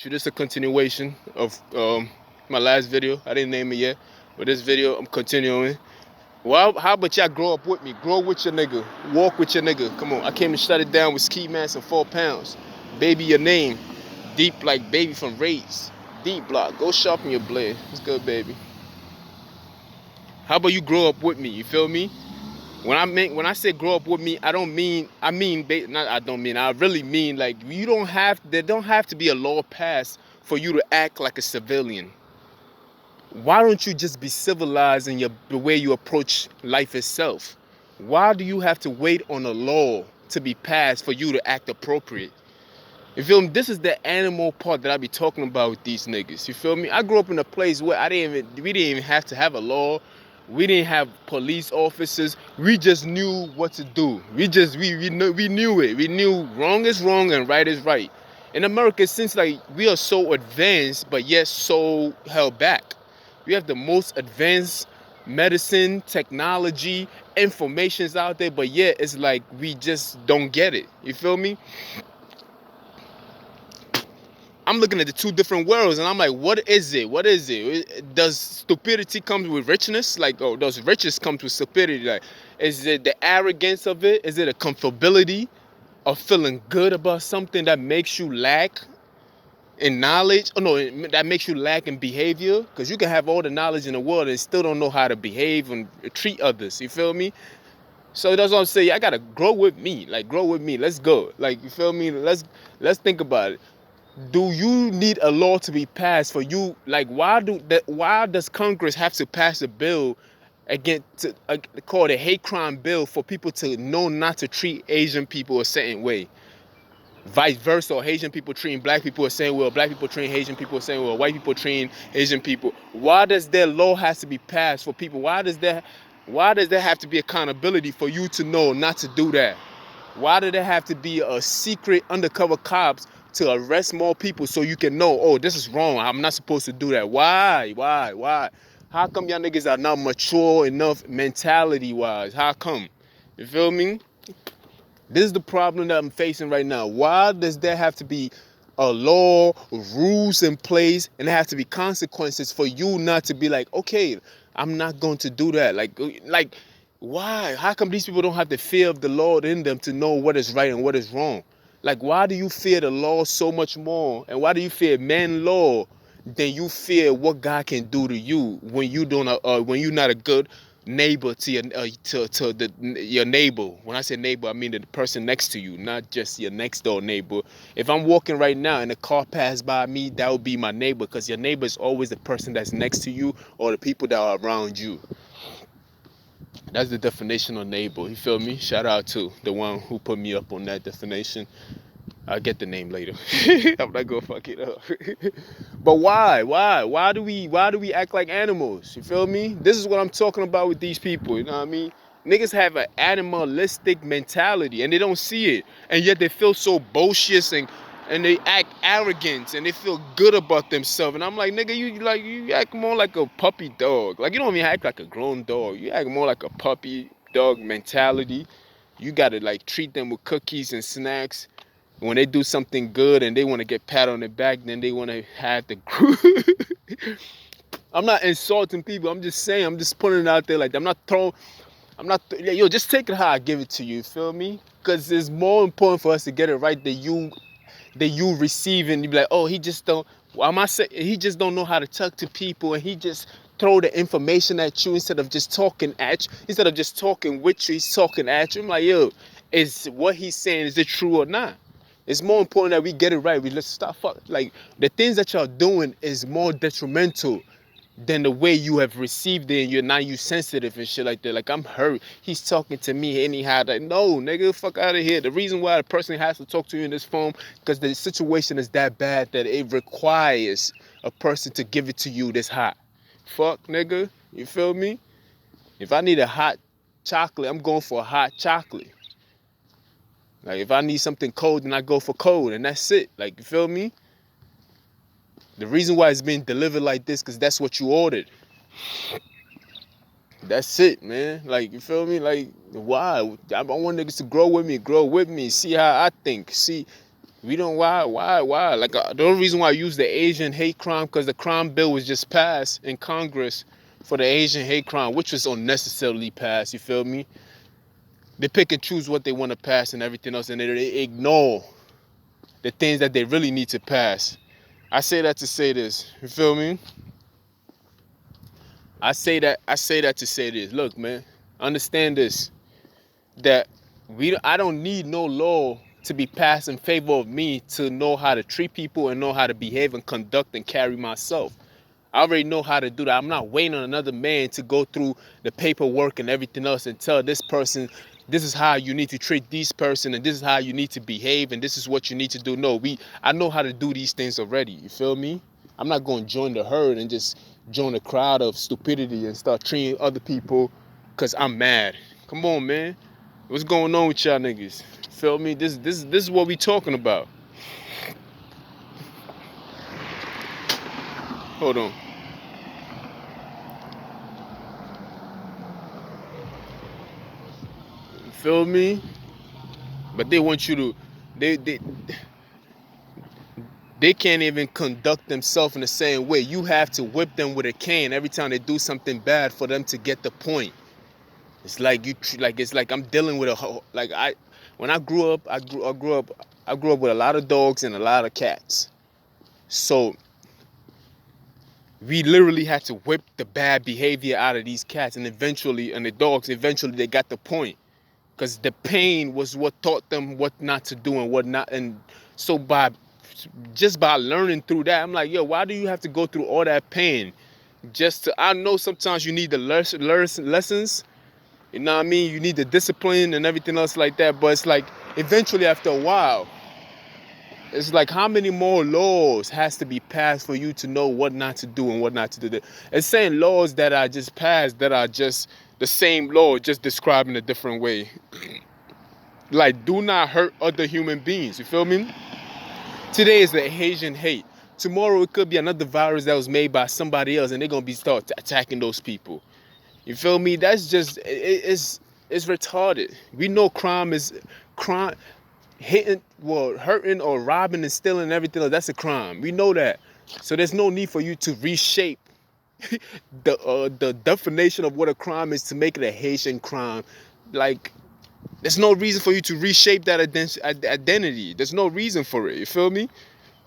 So this is a continuation of my last video. I didn't name it yet, but this video I'm continuing. Well, how about y'all grow up with me? Grow with your nigga. Walk with your nigga. Come on. I came to shut it down with Ski Mask and 4 pounds. Baby, your name. Deep like baby from Raids. Deep block. Go sharpen your blade. It's good, baby. How about you grow up with me? You feel me? When I say grow up with me, I really mean like there don't have to be a law passed for you to act like a civilian. Why don't you just be civilized in the way you approach life itself? Why do you have to wait on a law to be passed for you to act appropriate? You feel me? This is the animal part that I be talking about with these niggas. You feel me? I grew up in a place where we didn't even have to have a law. We didn't have police officers. We just knew what to do. We knew it. We knew wrong is wrong and right is right. In America, since like we are so advanced, but yet so held back. We have the most advanced medicine, technology, information's out there, but yet it's like we just don't get it. You feel me? I'm looking at the two different worlds and I'm like, what is it? What is it? Does stupidity come with richness? Like, oh, does riches come with stupidity? Like, is it the arrogance of it? Is it a comfortability of feeling good about something that makes you lack in knowledge? Oh no, that makes you lack in behavior? Because you can have all the knowledge in the world and still don't know how to behave and treat others. You feel me? So that's what I'm saying. I gotta grow with me. Like, grow with me. Let's go. Like, you feel me? Let's think about it. Do you need a law to be passed for you? Like, why does Congress have to pass a bill against called a hate crime bill for people to know not to treat Asian people a certain way? Vice versa, or Asian people treating black people a certain way, or black people treating Asian people a certain way, or white people treating Asian people. Why does their law has to be passed for people? Why does there have to be accountability for you to know not to do that? Why did there have to be a secret undercover cops to arrest more people so you can know, oh, this is wrong, I'm not supposed to do that? Why? How come y'all niggas are not mature enough mentality-wise? How come? You feel me? This is the problem that I'm facing right now. Why does there have to be a law, rules in place, and there have to be consequences for you not to be like, okay, I'm not going to do that? Like, why? How come these people don't have the fear of the Lord in them to know what is right and what is wrong? Like, why do you fear the law so much more? And why do you fear man law than you fear what God can do to you when when you're not a good neighbor to your neighbor? When I say neighbor, I mean the person next to you, not just your next door neighbor. If I'm walking right now and a car passed by me, that would be my neighbor, because your neighbor is always the person that's next to you or the people that are around you. That's the definition of neighbor. You feel me? Shout out to the one who put me up on that definition. I'll get the name later. I'm not gonna fuck it up. But why? Why do we act like animals? You feel me? This is what I'm talking about with these people. You know what I mean? Niggas have an animalistic mentality and they don't see it, and yet they feel so boisterous and they act arrogant and they feel good about themselves. And I'm like, nigga, you act more like a puppy dog. Like, you don't even act like a grown dog. You act more like a puppy dog mentality. You gotta like treat them with cookies and snacks. When they do something good and they want to get pat on the back, then they want to have the group. I'm not insulting people. I'm just saying. I'm just putting it out there. Like, I'm not throwing. Yo, just take it how I give it to you. Feel me? Because it's more important for us to get it right than you receiving. You be like, oh, he just don't. Why am I saying he just don't know how to talk to people, and he just throw the information at you instead of just talking at you. Instead of just talking with you, he's talking at you. I'm like, yo, is what he's saying, is it true or not? It's more important that we get it right. We let's stop like the things that y'all doing is more detrimental than the way you have received it, and you sensitive and shit like that. Like, I'm hurt. He's talking to me anyhow. Like, no, nigga, fuck out of here. The reason why the person has to talk to you in this phone, because the situation is that bad that it requires a person to give it to you this hot. Fuck, nigga. You feel me? If I need a hot chocolate, I'm going for a hot chocolate. Like, if I need something cold, then I go for cold, and that's it. Like, you feel me? The reason why it's being delivered like this, because that's what you ordered. That's it, man. Like, you feel me? Like, why? I want niggas to grow with me, see how I think, see We don't, why? Like, the only reason why I use the Asian hate crime, because the crime bill was just passed in Congress for the Asian hate crime, which was unnecessarily passed, you feel me? They pick and choose what they want to pass and everything else, and they ignore the things that they really need to pass. I say that to say this, you feel me? I say that to say this. Look, man, understand this, that I don't need no law to be passed in favor of me to know how to treat people and know how to behave and conduct and carry myself. I already know how to do that. I'm not waiting on another man to go through the paperwork and everything else and tell this person this is how you need to treat this person and this is how you need to behave and this is what you need to do. No, I know how to do these things already. You feel me? I'm not going to join the herd and just join the crowd of stupidity and start treating other people because I'm mad. Come on, man. What's going on with y'all niggas? Feel me? This is what we talking about. Hold on. Feel me? But they want you to, they can't even conduct themselves in the same way. You have to whip them with a cane every time they do something bad for them to get the point. It's like it's like I'm dealing with when I grew up, I grew up with a lot of dogs and a lot of cats. So we literally had to whip the bad behavior out of these cats, and the dogs eventually they got the point. Because the pain was what taught them what not to do and what not. And so by learning through that, I'm like, yo, why do you have to go through all that pain? I know sometimes you need the lessons, you know what I mean? You need the discipline and everything else like that. But it's like, eventually after a while, it's like, how many more laws has to be passed for you to know what not to do and what not to do? It's saying laws that are just passed that are just the same law, just described in a different way. Like, do not hurt other human beings. You feel me? Today is the Asian hate. Tomorrow it could be another virus that was made by somebody else, and they're gonna start attacking those people. You feel me? That's just it's retarded. We know crime, hurting or robbing and stealing and everything else. That's a crime. We know that. So there's no need for you to reshape the definition of what a crime is to make it a Haitian crime. Like, there's no reason for you to reshape that identity. There's no reason for it. You feel me?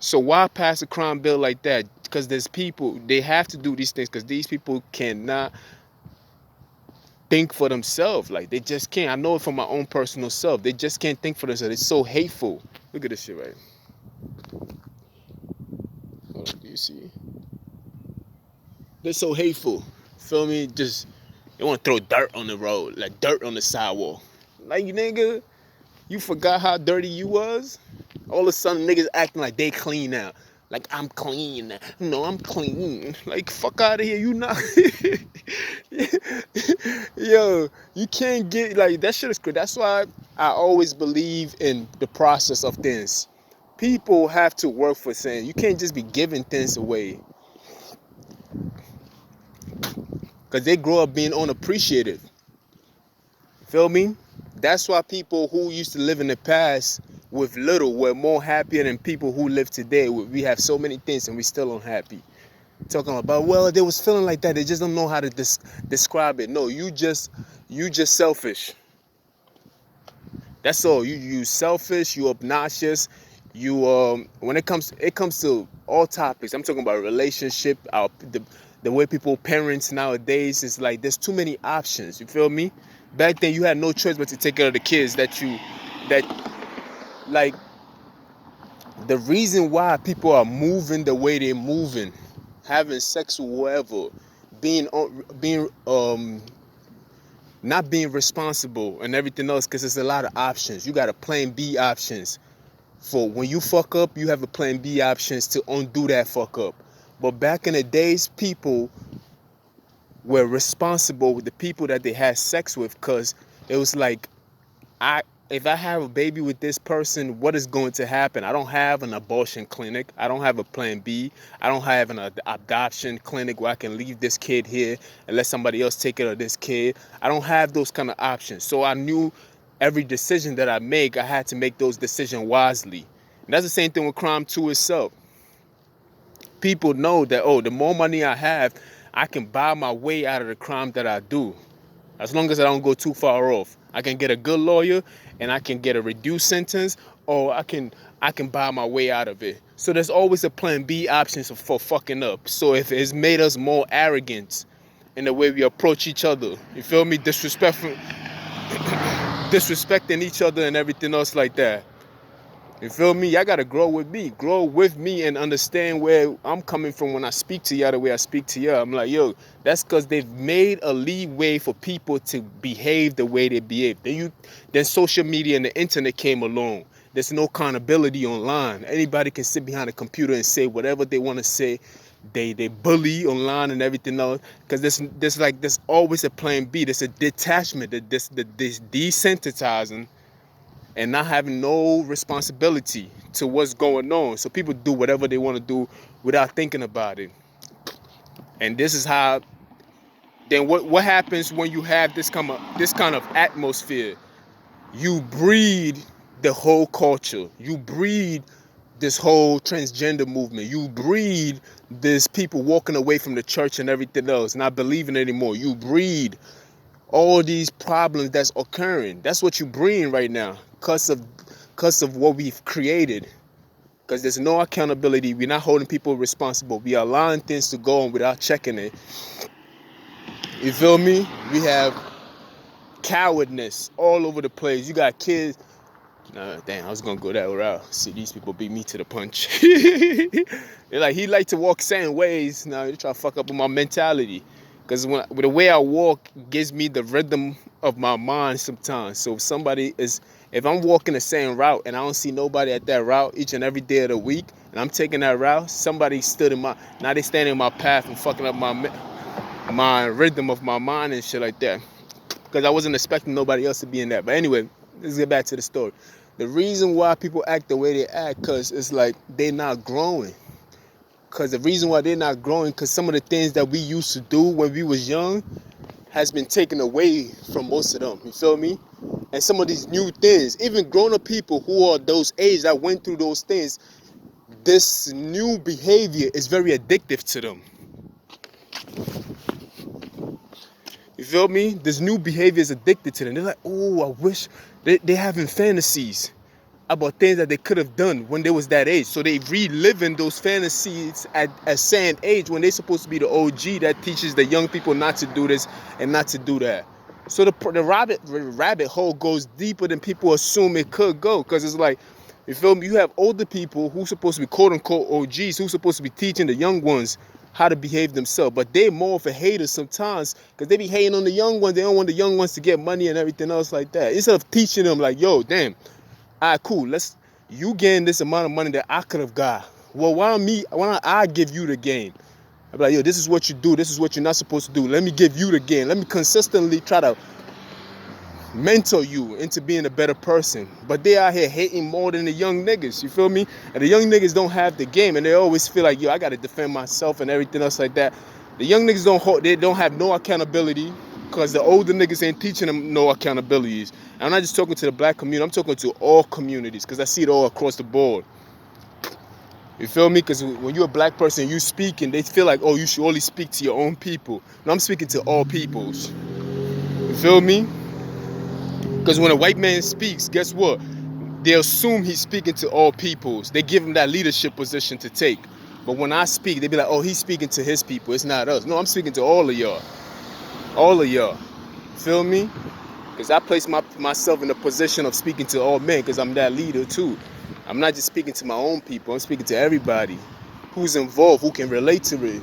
So why pass a crime bill like that? Because there's people, they have to do these things because these people cannot think for themselves. Like, they just can't. I know it from my own personal self. They just can't think for themselves. It's so hateful. Look at this shit, right? Hold on, do you see? They're so hateful. Feel me? Just, they want to throw dirt on the road, like dirt on the sidewalk. Like, you nigga, you forgot how dirty you was? All of a sudden, niggas acting like they clean now. Like, I'm clean. No, I'm clean. Like, fuck out of here. You not. Yo, you can't get, like, that shit is crazy. That's why I always believe in the process of things. People have to work for things. You can't just be giving things away. Because they grow up being unappreciative. Feel me? That's why people who used to live in the past with little were more happier than people who live today. We have so many things and we still unhappy. Talking about, well, they was feeling like that. They just don't know how to describe it. No, you just selfish. That's all. You selfish. You obnoxious. You when it comes to all topics. I'm talking about relationship. The way people parents nowadays is like there's too many options. You feel me? Back then you had no choice but to take care of the kids that like, the reason why people are moving the way they're moving, having sex with whoever, being not being responsible and everything else, because there's a lot of options. You got a plan B options. For when you fuck up, you have a plan B options to undo that fuck up. But back in the days, people were responsible with the people that they had sex with, because it was like, if I have a baby with this person, what is going to happen? I don't have an abortion clinic. I don't have a plan B. I don't have an adoption clinic where I can leave this kid here and let somebody else take care of this kid. I don't have those kind of options. So I knew every decision that I make, I had to make those decisions wisely. And that's the same thing with crime too itself. People know that, oh, the more money I have, I can buy my way out of the crime that I do. As long as I don't go too far off. I can get a good lawyer and I can get a reduced sentence, or I can buy my way out of it. So there's always a plan B option for fucking up. So if it's made us more arrogant in the way we approach each other, you feel me? Disrespecting each other and everything else like that. You feel me? Y'all gotta grow with me and understand where I'm coming from when I speak to y'all the way I speak to y'all. I'm like, yo, that's because they've made a leeway for people to behave the way they behave. Then social media and the internet came along. There's no accountability online. Anybody can sit behind a computer and say whatever they want to say. They bully online and everything else, because there's always a plan B. There's a detachment. This desensitizing and not having no responsibility to what's going on. So people do whatever they want to do without thinking about it. And this is how, then what happens when you have this kind of atmosphere? You breed the whole culture. You breed this whole transgender movement. You breed this people walking away from the church and everything else, not believing anymore. You breed all these problems that's occurring. That's what you bring right now, because of what we've created. Because there's no accountability. We're not holding people responsible. We are allowing things to go on without checking it. You feel me? We have cowardness all over the place. You got kids. Damn, I was gonna go that route. See, these people beat me to the punch. They're like, he like to walk certain ways. Now they try to fuck up with my mentality. Because with the way I walk gives me the rhythm of my mind sometimes. So if I'm walking the same route and I don't see nobody at that route each and every day of the week, and I'm taking that route, somebody now they standing in my path and fucking up my rhythm of my mind and shit like that. Because I wasn't expecting nobody else to be in that. But anyway, let's get back to the story. The reason why people act the way they act, because it's like they're not growing. Because the reason why they're not growing, because some of the things that we used to do when we was young has been taken away from most of them. You feel me? And some of these new things, even grown-up people who are those age that went through those things, this new behavior is very addictive to them. You feel me? This new behavior is addicted to them. They're like, oh, I wish they're having fantasies about things that they could have done when they was that age. So they reliving those fantasies at a certain age when they're supposed to be the OG that teaches the young people not to do this and not to do that. So the rabbit hole goes deeper than people assume it could go. Because it's like, you feel me? You have older people who's supposed to be quote unquote OGs, who's supposed to be teaching the young ones how to behave themselves. But they're more of a hater sometimes, because they be hating on the young ones. They don't want the young ones to get money and everything else like that. Instead of teaching them like, yo, damn, all right, cool. You gain this amount of money that I could have got. Well, why don't I give you the game? I'm like, yo, this is what you do. This is what you're not supposed to do. Let me give you the game. Let me consistently try to mentor you into being a better person. But they out here hating more than the young niggas. You feel me? And the young niggas don't have the game, and they always feel like, yo, I got to defend myself and everything else like that. The young niggas don't have no accountability, because the older niggas ain't teaching them no accountabilities. And I'm not just talking to the black community, I'm talking to all communities, because I see it all across the board. You feel me? Because when you're a black person, you speak, and they feel like, oh, you should only speak to your own people. No, I'm speaking to all peoples. You feel me? Because when a white man speaks, guess what? They assume he's speaking to all peoples. They give him that leadership position to take. But when I speak, they be like, oh, he's speaking to his people. It's not us. No, I'm speaking to all of y'all. All of y'all. Feel me? Because I place myself in a position of speaking to all men, because I'm that leader too. I'm not just speaking to my own people. I'm speaking to everybody who's involved, who can relate to it,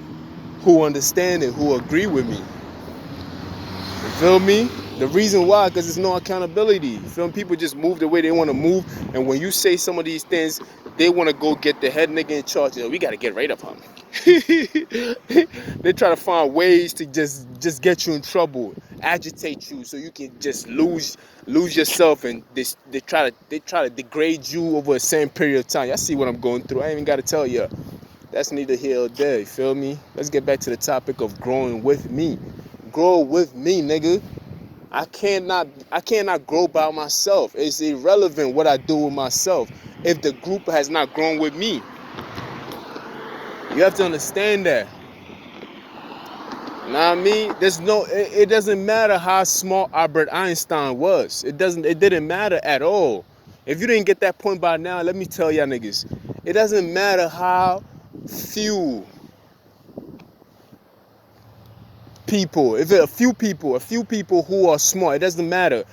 who understand it, who agree with me. You feel me? The reason why, because there's no accountability. You feel me? People just move the way they want to move. And when you say some of these things, they want to go get the head nigga in charge. You know, we got to get rid of him. They try to find ways to just get you in trouble, agitate you, so you can just lose yourself, and they try to degrade you over a same period of time. Y'all see what I'm going through. I ain't even got to tell you. That's neither here nor there. You feel me? Let's get back to the topic of growing with me. Grow with me, nigga. I cannot grow by myself. It's irrelevant what I do with myself. if the group has not grown with me. You have to understand that. Know what I mean? It doesn't matter how smart Albert Einstein was. It didn't matter at all. If you didn't get that point by now, let me tell y'all niggas, it doesn't matter how few people, if a few people who are smart, it doesn't matter.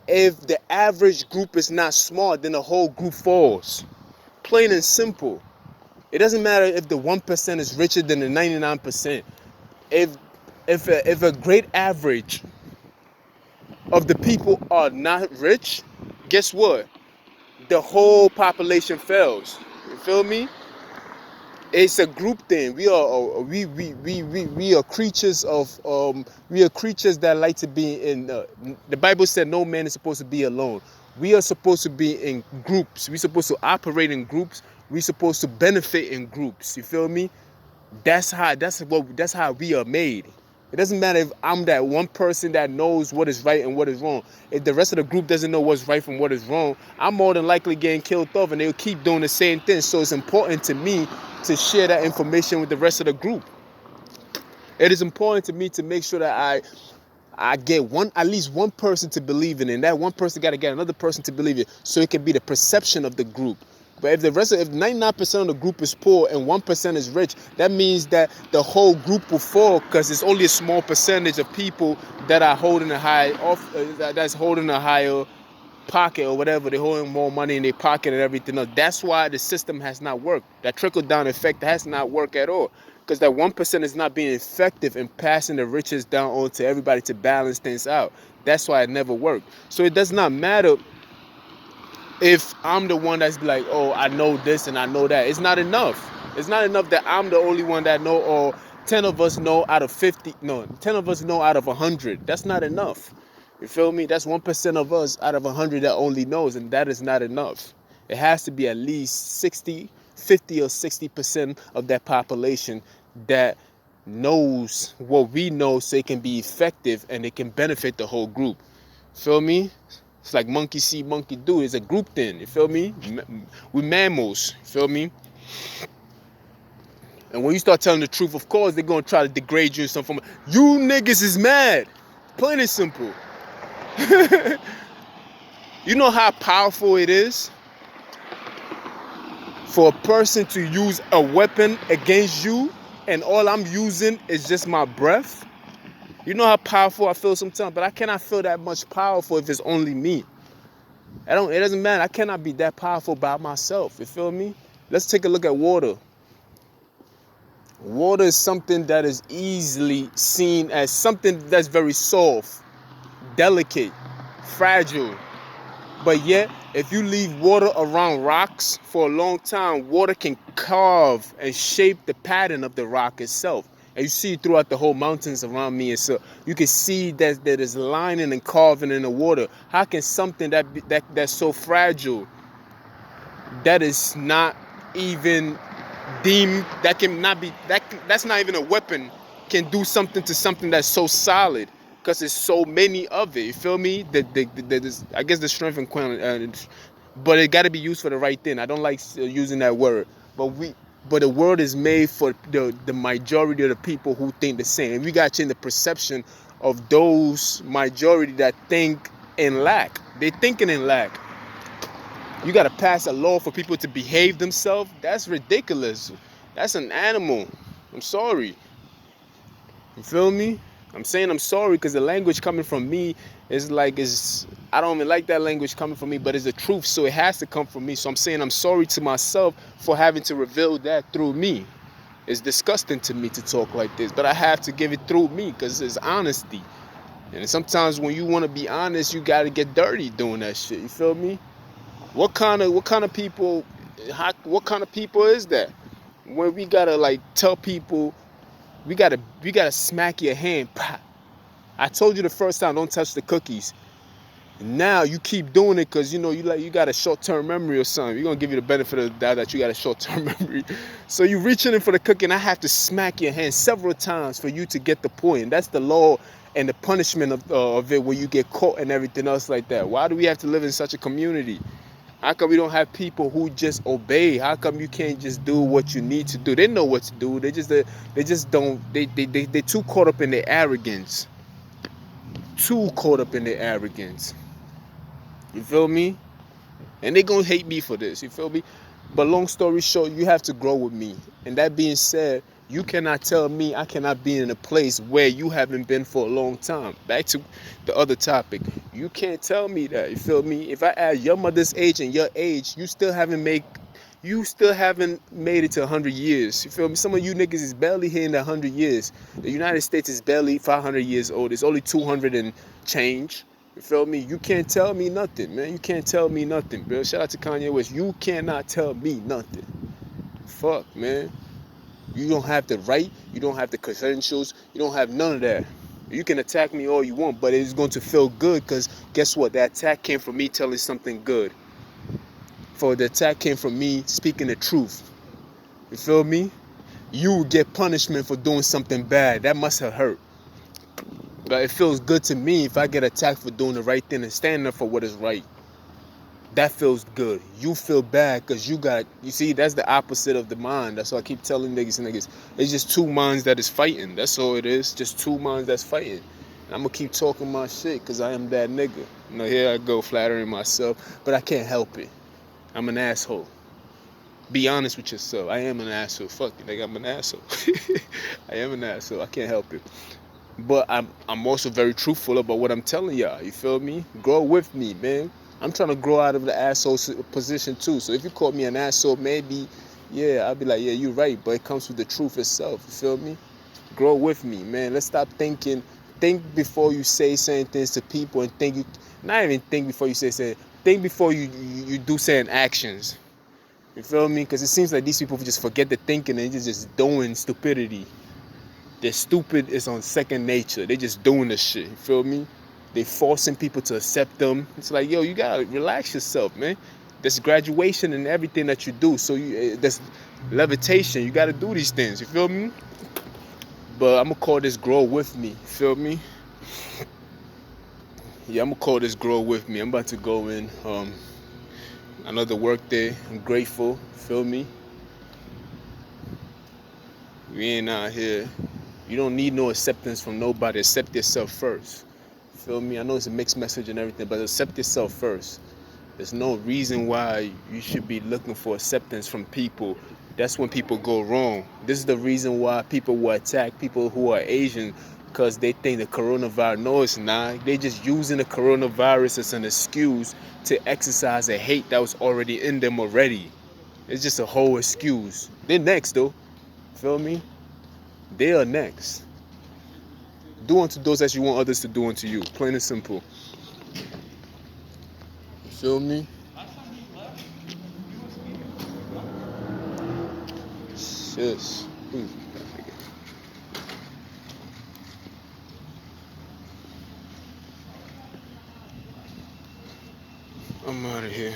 If the average group is not smart, then the whole group falls. Plain and simple. It doesn't matter if the 1% is richer than the 99%. If a great average of the people are not rich, guess what? The whole population fails. You feel me? It's a group thing. We are creatures of we are creatures that like to be in. The Bible said no man is supposed to be alone. We are supposed to be in groups. We're supposed to operate in groups. We're supposed to benefit in groups. You feel me? That's how we are made. It doesn't matter if I'm that one person that knows what is right and what is wrong. If the rest of the group doesn't know what's right from what is wrong, I'm more than likely getting killed off, and they'll keep doing the same thing. So it's important to me to share that information with the rest of the group. It is important to me to make sure that I get at least one person to believe in it, and that one person got to get another person to believe it, so it can be the perception of the group. But if 99% of the group is poor and 1% is rich, that means that the whole group will fall, because it's only a small percentage of people that are holding that's holding a higher pocket or whatever. They're holding more money in their pocket and everything else. That's why the system has not worked. That trickle-down effect has not worked at all, because that 1% is not being effective in passing the riches down onto everybody to balance things out. That's why it never worked. So it does not matter if I'm the one that's like, oh, I know this and I know that. It's not enough. It's not enough that I'm the only one that know, or 10 of us know out of 50. No, 10 of us know out of 100. That's not enough. You feel me? That's 1% of us out of 100 that only knows, and that is not enough. It has to be at least 50 or 60% of that population that knows what we know, so it can be effective and it can benefit the whole group. Feel me? It's like monkey see, monkey do. It's a group thing. You feel me? We mammals. You feel me? And when you start telling the truth, of course, they're going to try to degrade you in some form. You niggas is mad. Plain and simple. You know how powerful it is for a person to use a weapon against you, and all I'm using is just my breath? You know how powerful I feel sometimes, but I cannot feel that much powerful if it's only me. It doesn't matter. I cannot be that powerful by myself. You feel me? Let's take a look at water. Water is something that is easily seen as something that's very soft, delicate, fragile. But yet, if you leave water around rocks for a long time, water can carve and shape the pattern of the rock itself. And you see it throughout the whole mountains around me. And so you can see that there's lining and carving in the water. How can something that's so fragile, that is not even deemed, that's not even a weapon, can do something to something that's so solid? Because there's so many of it. You feel me? I guess the strength and quantity, but it got to be used for the right thing. I don't like using that word, but the world is made for the majority of the people who think the same. And we got to change the perception of those majority that think in lack. They're thinking in lack. You got to pass a law for people to behave themselves? That's ridiculous. That's an animal. I'm sorry. You feel me? I'm saying I'm sorry because the language coming from me is I don't even like that language coming from me, but it's the truth, so it has to come from me. So I'm saying I'm sorry to myself for having to reveal that through me. It's disgusting to me to talk like this, but I have to give it through me because it's honesty. And sometimes when you want to be honest, you got to get dirty doing that shit. You feel me? What kind of people is that? When we gotta tell people, we gotta smack your hand. I told you the first time, don't touch the cookies. Now you keep doing it because you got a short-term memory or something. You're gonna give you the benefit of the doubt that you got a short-term memory. So you reaching in for the cookie, and I have to smack your hand several times for you to get the point. That's the law and the punishment of it when you get caught and everything else like that. Why do we have to live in such a community? How come we don't have people who just obey? How come you can't just do what you need to do? They know what to do. They just don't. They too caught up in their arrogance. Too caught up in their arrogance. You feel me? And they gonna hate me for this. You feel me? But long story short, you have to grow with me. And that being said, you cannot tell me I cannot be in a place where you haven't been for a long time. Back to the other topic. You can't tell me that. You feel me? If I add your mother's age and your age, you still haven't made it to 100 years. You feel me? Some of you niggas is barely hitting 100 years. The United States is barely 500 years old. It's only 200 and change. You feel me? You can't tell me nothing, man. You can't tell me nothing, bro. Shout out to Kanye West. You cannot tell me nothing. Fuck, man. You don't have the right. You don't have the credentials. You don't have none of that. You can attack me all you want, but it's going to feel good because guess what? The attack came from me telling something good. For the attack came from me speaking the truth. You feel me? You get punishment for doing something bad. That must have hurt. But it feels good to me if I get attacked for doing the right thing and standing up for what is right. That feels good. You feel bad because you see, that's the opposite of the mind. That's why I keep telling niggas. It's just two minds that is fighting. That's all it is. Just two minds that's fighting. And I'm going to keep talking my shit because I am that nigga. You know, here I go flattering myself, but I can't help it. I'm an asshole. Be honest with yourself. I am an asshole. Fuck it, nigga. I'm an asshole. I am an asshole. I can't help it. But I'm also very truthful about what I'm telling y'all. You feel me? Grow with me, man. I'm trying to grow out of the asshole position too. So if you call me an asshole, maybe, yeah, I'll be like, yeah, you're right. But it comes with the truth itself. You feel me? Grow with me, man. Let's stop thinking. Think before you say certain things to people, and not even think before you say certain. Think before you do certain actions. You feel me? Because it seems like these people just forget the thinking and just doing stupidity. They're stupid is on second nature. They just doing this shit. You feel me? They forcing people to accept them. It's like, yo, you gotta relax yourself, man. There's graduation in everything that you do. So there's levitation. You gotta do these things. You feel me? But I'm gonna call this grow with me. You feel me? Yeah, I'm gonna call this grow with me. I'm about to go in another work day. I'm grateful. Feel me? We ain't out here. You don't need no acceptance from nobody. Accept yourself first. Feel me? I know it's a mixed message and everything, but accept yourself first. There's no reason why you should be looking for acceptance from people. That's when people go wrong. This is the reason why people will attack people who are Asian, because they think the coronavirus. No, it's not. They just using the coronavirus as an excuse to exercise a hate that was already in them already. It's just a whole excuse. They're next though. Feel me? They are next. Do unto those as you want others to do unto you. Plain and simple. Feel me? Shush. I'm out of here.